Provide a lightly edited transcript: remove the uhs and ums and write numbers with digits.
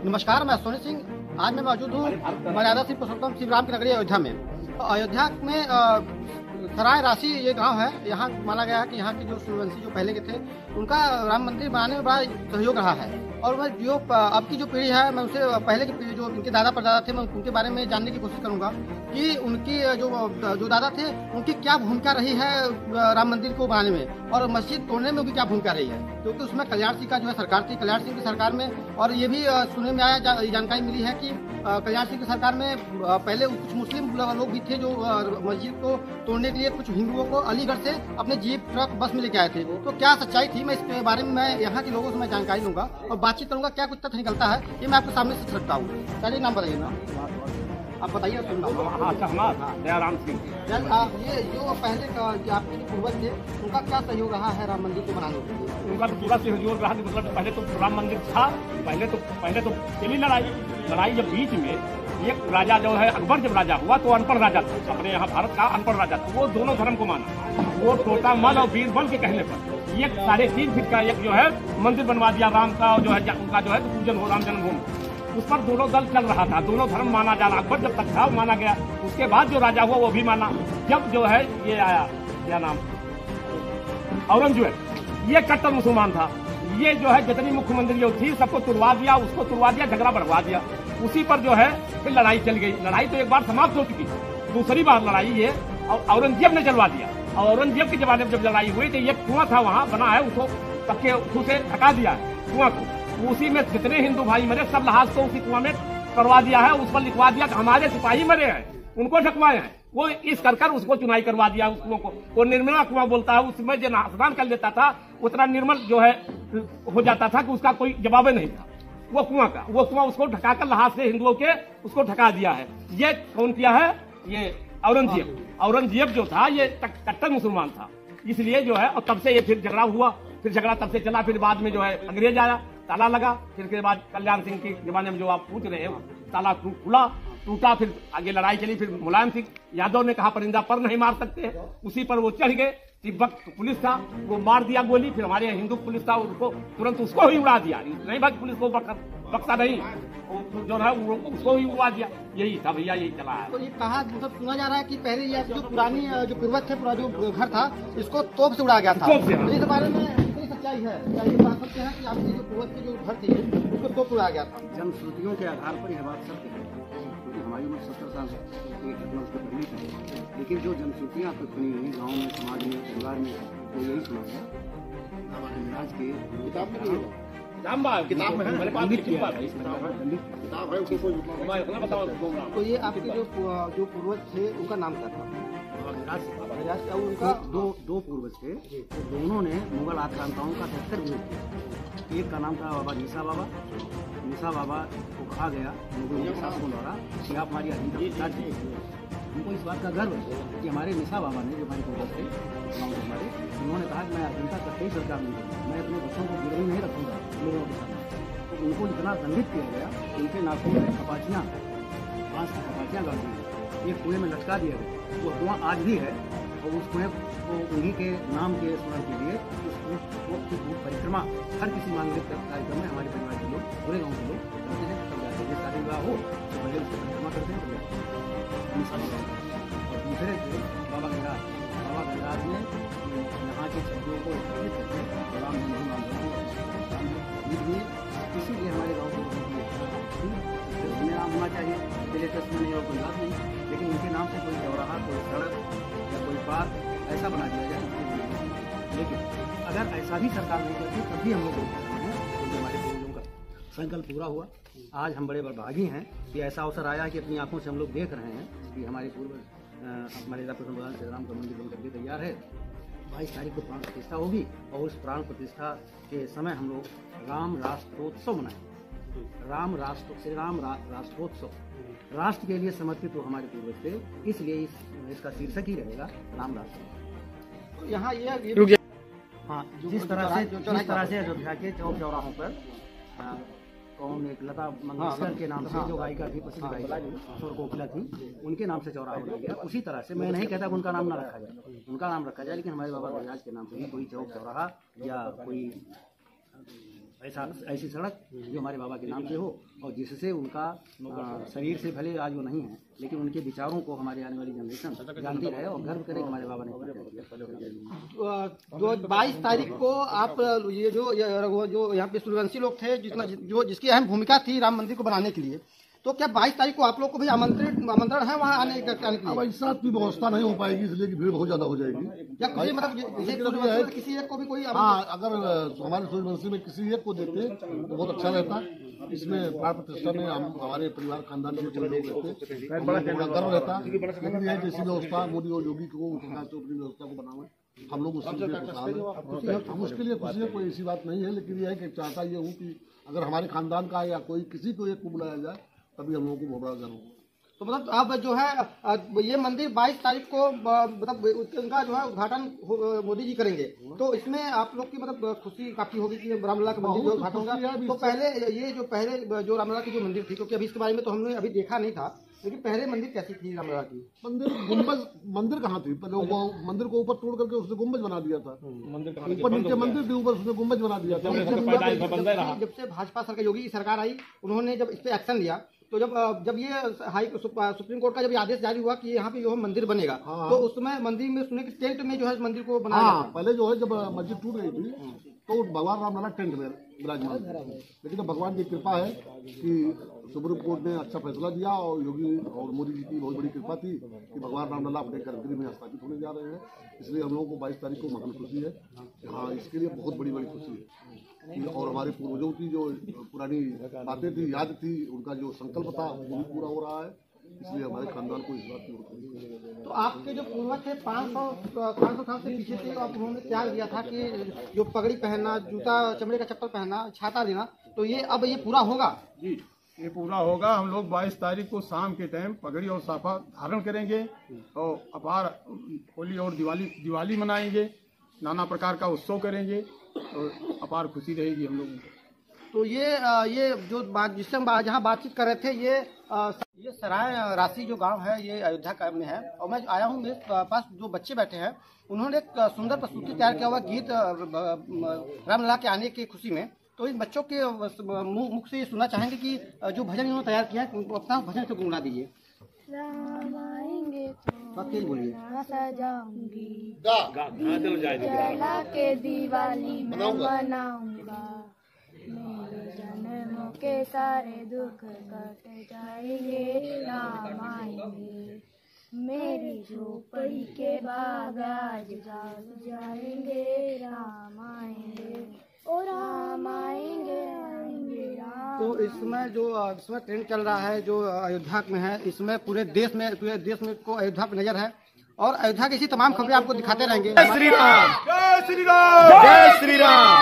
नमस्कार, मैं सोनी सिंह। आज मैं मौजूद हूँ मर्यादा सिंह पुरुषोत्तम श्री राम की नगरी अयोध्या में। तो अयोध्या में सराय राशि ये गांव है। यहाँ माना गया है कि यहाँ के जो सूर्यवंशी जो पहले के थे उनका राम मंदिर बनाने में बड़ा सहयोग रहा है। और मैं जो अब की जो पीढ़ी है, मैं उनसे पहले की पीढ़ी जो उनके दादा परदादा थे, मैं उनके बारे में जानने की कोशिश करूंगा कि उनकी जो दादा थे उनकी क्या भूमिका रही है राम मंदिर को बनाने में, और मस्जिद तोड़ने में भी क्या भूमिका रही है। क्योंकि उसमें कल्याण सिंह का जो है सरकार थी, कल्याण सिंह की सरकार में। और ये भी सुनने में आया, जानकारी मिली है कि कल्याण सिंह की सरकार में पहले कुछ मुस्लिम लोग भी थे जो मस्जिद को तोड़ने के लिए कुछ हिंदुओं को अलीगढ़ से अपने जीप ट्रक बस में लेके आए थे। तो क्या सच्चाई थी, मैं इसके बारे में मैं यहाँ के लोगों से मैं जानकारी लूंगा और बातचीत करूंगा। क्या कुछ तथ्य निकलता है ये मैं आपके सामने से रखता हूँ। पहले नाम बताइए ना, आप बताइए। दयाराम सिंह। ये जो पहले का आपके जो पूर्वज थे उनका क्या सहयोग रहा है राम मंदिर को बनाने के लिए? उनका तो पूरा सहयोग रहा। मतलब पहले तो राम मंदिर था, पहले तो चली लड़ाई जब बीच में एक राजा जो है अकबर जब राजा हुआ तो अनपढ़ राजा था, अपने यहाँ भारत का अनपढ़ राजा था। वो दोनों धर्म को माना। वो टोटा मल और बीरबल के कहने पर एक 3.5 फीट का एक जो है मंदिर बनवा दिया राम का, जो है उनका जो है पूजन हो राम जन्मभूमि। उस पर दोनों दल चल रहा था, दोनों धर्म माना जा रहा। अकबर जब तक था माना गया, उसके बाद जो राजा हुआ वो भी माना। जब जो है ये आया, क्या नाम, औरंगजेब, ये कट्टर मुसलमान था। ये जो है जितनी मुख्य मंदिर जो थी सबको तुड़वा दिया, उसको तुड़वा दिया, झगड़ा बढ़वा दिया। उसी पर जो है फिर लड़ाई चल गई। लड़ाई तो एक बार समाप्त हो चुकी, दूसरी बार लड़ाई ये औरंगजेब ने चलवा दिया। और औरंगजेब के जमाने में जब लड़ाई हुई तो ये कुआं था वहाँ बना है, उसको सबके उसे ढका दिया है कुआं को। उसी में जितने हिंदू भाई मरे सब लहाज को उसी कुआं में करवा दिया है। उस पर लिखवा दिया कि हमारे सिपाही मरे हैं, उनको ढकवाए हैं। वो इस कर उसको चुनाई करवा दिया उस कुआं को। वो निर्मला कुआं बोलता है। उसमें जो स्नान कर लेता था उतना निर्मल जो है हो जाता था कि उसका कोई जवाब नहीं था। वो कुआं उसको ढकाकर लहाज से हिंदुओं के उसको ढका दिया है। ये कौन किया है? ये औरंगजेब जो था ये कट्टर मुसलमान था, इसलिए जो है। और तब से ये फिर झगड़ा हुआ, फिर झगड़ा तब से चला। फिर बाद में जो है अंग्रेज आया, ताला लगा। फिर के बाद कल्याण सिंह के जमाने में जो आप पूछ रहे हैं ताला खुला, टूटा। फिर आगे लड़ाई चली। फिर मुलायम सिंह यादव ने कहा परिंदा पर नहीं मार सकते, उसी पर वो चढ़ गए। तिब्बत पुलिस था, वो मार दिया गोली। फिर हमारे हिंदू पुलिस था, उसको तुरंत उसको ही उड़ा दिया। नहीं भाई, पुलिस को बख्शा नहीं, जो है उसको ही उड़ा दिया। यही था भैया, यही चला है। तो ये कहा, मतलब सुना जा रहा है कि पहले ये जो पुरानी जो पूर्वज थे, पूरा जो घर था इसको तोप से उड़ा गया था। इस बारे में सच्चाई है? क्या ये बात सत्य है कि आपके जो पूर्वज की जो घर थी उसको तोप उड़ा गया था? जनश्रुतियों के आधार पर यह बात सत्य है, क्योंकि हमारी उम्र 70 साल एक घटना उसको करनी चाहिए। लेकिन जो जनश्रुतियाँ तो सुनी हुई गाँव में, समाज में, परिवार में, तो यही सुना है आज के किताब में है, मेरे पास किताब है। तो ये आपके जो पूर्वज थे उनका नाम क्या था? उनका दो पूर्वज थे, तो दोनों ने मुगल आक्रांताओं का भयंकर विरोध किया। एक का नाम था बाबा निशा बाबा। निशा बाबा को कहा गया मुगल शासकों द्वारा कि आप हमारी अधीनता उनको इस बात का गर्व है कि हमारे निशा बाबा ने, जो हमारे पूर्वज थे गाँव के हमारे, उन्होंने कहा कि मैं अधीनता करके ही सरकार नहीं करूँगा, मैं अपने बच्चों को गिरवी नहीं रखूँगा लोगों के सामने। तो उनको इतना दंडित किया गया कि उनके नाकों में खपाचियाँ, बाँस की खपाचियाँ गाड़ दी गई, एक कुएं में लटका दिया गया। वो कुआं आज भी है और उस कुएं को उन्हीं के नाम के स्मरण के लिए उस परिक्रमा हर किसी मांगलिक कार्यक्रम में हमारे परिवार के लोग, पूरे गाँव के लोग करते हैं। तब जाते हैं, शादी विवाह हो तो पहले उसकी परिक्रमा करते हैं। और दूसरे थे बाबा गंगाराज ने यहाँ के छब्बियों को एकत्रित करके राम जन्मभूमि इसीलिए हमारे गाँव को नाम होना चाहिए। लेटेस्ट में नहीं हो कोई बात नहीं, लेकिन उनके नाम से कोई चौराहा, कोई सड़क या कोई पार्क ऐसा बना दिया जाए। लेकिन अगर ऐसा भी सरकार नहीं करती तभी हम लोग क्योंकि हमारे पूर्वजों का संकल्प पूरा हुआ। आज हम बड़े भागी हैं कि ऐसा अवसर आया कि अपनी आंखों से हम लोग देख रहे हैं कि हमारे पूर्वज हमारे प्रथम भगवान श्री राम का मंदिर बन करके तैयार है। 22 तारीख को प्राण प्रतिष्ठा होगी और उस प्राण प्रतिष्ठा के समय हम लोग राम राष्ट्रोत्सव मनाएंगे। श्री राम राष्ट्रोत्सव, राष्ट्र के लिए समर्पित वो हमारे पूर्वज थे, इसलिए इसका शीर्षक ही रहेगा राम राष्ट्र। यहाँ ये हाँ, जिस तरह से अयोध्या के चौक चौराहों पर कौन एक लता मंगेशकर के नाम से जो गायिका थी, प्रसिद्ध गायिका स्वर कोकिला थी, उनके नाम से चौराहा बनाया गया। उसी तरह से मैं नहीं कहता कि उनका नाम ना रखा जाए, उनका नाम रखा जाए, लेकिन हमारे बाबा गंगाराज के नाम से ही कोई चौक चौराहा या कोई ऐसी सड़क जो हमारे बाबा के नाम से हो और जिससे उनका शरीर से भले आज वो नहीं है लेकिन उनके विचारों को हमारी आने वाली जनरेशन जानती रहे और गर्व करे हमारे बाबा ने। 22 तारीख को आप ये जो यहाँ पे सूर्यवंशी लोग थे जिसकी अहम भूमिका थी राम मंदिर को बनाने के लिए, तो क्या 22 तारीख को आप लोग को भी आमंत्रण है वहाँ आने के लिए? अब ऐसा की व्यवस्था नहीं हो पाएगी इसलिए कि भीड़ बहुत ज्यादा हो जाएगी। या किसी मतलब किसी एक को भी कोई हाँ, अगर हमारे सूर्यवंशी में किसी एक को देते तो बहुत अच्छा रहता। इसमें प्राण प्रतिष्ठा में हमारे परिवार खानदान के जो लोग रहते बड़ा गर्व रहता। लेकिन यह जैसी व्यवस्था मोदी और योगी को अपनी व्यवस्था को बनावे हम लोग उसके लिए खुशी है, कोई ऐसी बात नहीं है। लेकिन यह है कि चाहता ये हूँ कि अगर हमारे खानदान का या कोई किसी को एक को बुलाया जाए तभी हम लोगों को बहुत बड़ा गर्व होगा। तो मतलब अब जो है ये मंदिर 22 तारीख को मतलब उनका जो है उद्घाटन मोदी जी करेंगे, तो इसमें आप लोग की मतलब खुशी काफी होगी कि रामलला का मंदिर जो उद्घाटन होगा। तो पहले जो रामलला की जो मंदिर थी, क्योंकि अभी इसके बारे में तो हमने अभी देखा नहीं था, लेकिन पहले मंदिर कैसी थी रामलला की? मंदिर कहाँ थी? पहले वो मंदिर को ऊपर तोड़ करके उसने गुम्बज बना दिया था। ऊपर नीचे मंदिर थी, ऊपर उसने गुम्बज बना दिया था। जब से भाजपा सरकार योगी की सरकार आई, उन्होंने जब इस पे एक्शन लिया, तो जब ये सुप्रीम कोर्ट का जब ये आदेश जारी हुआ कि यहाँ पे जो मंदिर बनेगा, तो उसमें मंदिर में सुने कि टेंट में जो है मंदिर को बनाया। पहले जो है जब मस्जिद टूट गई थी तो भगवान रामलला टेंट में विराजमान, लेकिन भगवान की कृपा है कि सुप्रीम कोर्ट ने अच्छा फैसला दिया और योगी और मोदी जी की बहुत बड़ी कृपा थी कि भगवान रामलला अपने गर्भगृह में स्थापित होने जा रहे हैं। इसलिए हम लोगों को 22 तारीख को महान खुशी है। हाँ, इसके लिए बहुत बड़ी खुशी है। और हमारे पूर्वजों की जो पुरानी बातें थी, याद थी, उनका जो संकल्प था वो भी पूरा हो रहा है। इसलिए हमारे खानदान को इस बात की बहुत। तो आपके जो पूर्वज थे 500 साल से पीछे थे, आप उन्होंने त्याग दिया था कि जो पगड़ी पहनना, जूता चमड़े का चप्पल पहनना, छाता लेना, तो ये अब ये पूरा होगा? जी, ये पूरा होगा। हम लोग 22 तारीख को शाम के टाइम पगड़ी और साफा धारण करेंगे और अपार होली और दिवाली मनाएंगे, नाना प्रकार का उत्सव करेंगे और अपार खुशी रहेगी हम लोगों को। तो ये जो बात जिससे हम जहाँ बातचीत कर रहे थे, ये सराय राशि जो गांव है ये अयोध्या में है, और मैं आया हूँ, मेरे पास जो बच्चे बैठे हैं उन्होंने एक सुंदर प्रस्तुति तैयार किया हुआ गीत रामलला के आने की खुशी में। तो इन बच्चों के मुख से ये सुनना चाहेंगे कि जो भजन इन्होंने तैयार किया है, अपना भजन से गुनगुना दीजिए। राम आएंगे तो तेज बोलिए। सजाऊंगी, जला के दिवाली में मनाऊंगा, मेरे जन्मों के सारे दुख कट जाएंगे। राम आएंगे, मेरी झोपड़ी के बाग आज जल जाएंगे। राम आएंगे, ओ राम आएंगे, आएंगे राम। तो इसमें ट्रेंड चल रहा है जो अयोध्या में है, इसमें पूरे देश में को अयोध्या पे नजर है, और अयोध्या की इसी तमाम खबरें आपको दिखाते रहेंगे। जय श्री राम, जय श्री राम, जय श्री राम।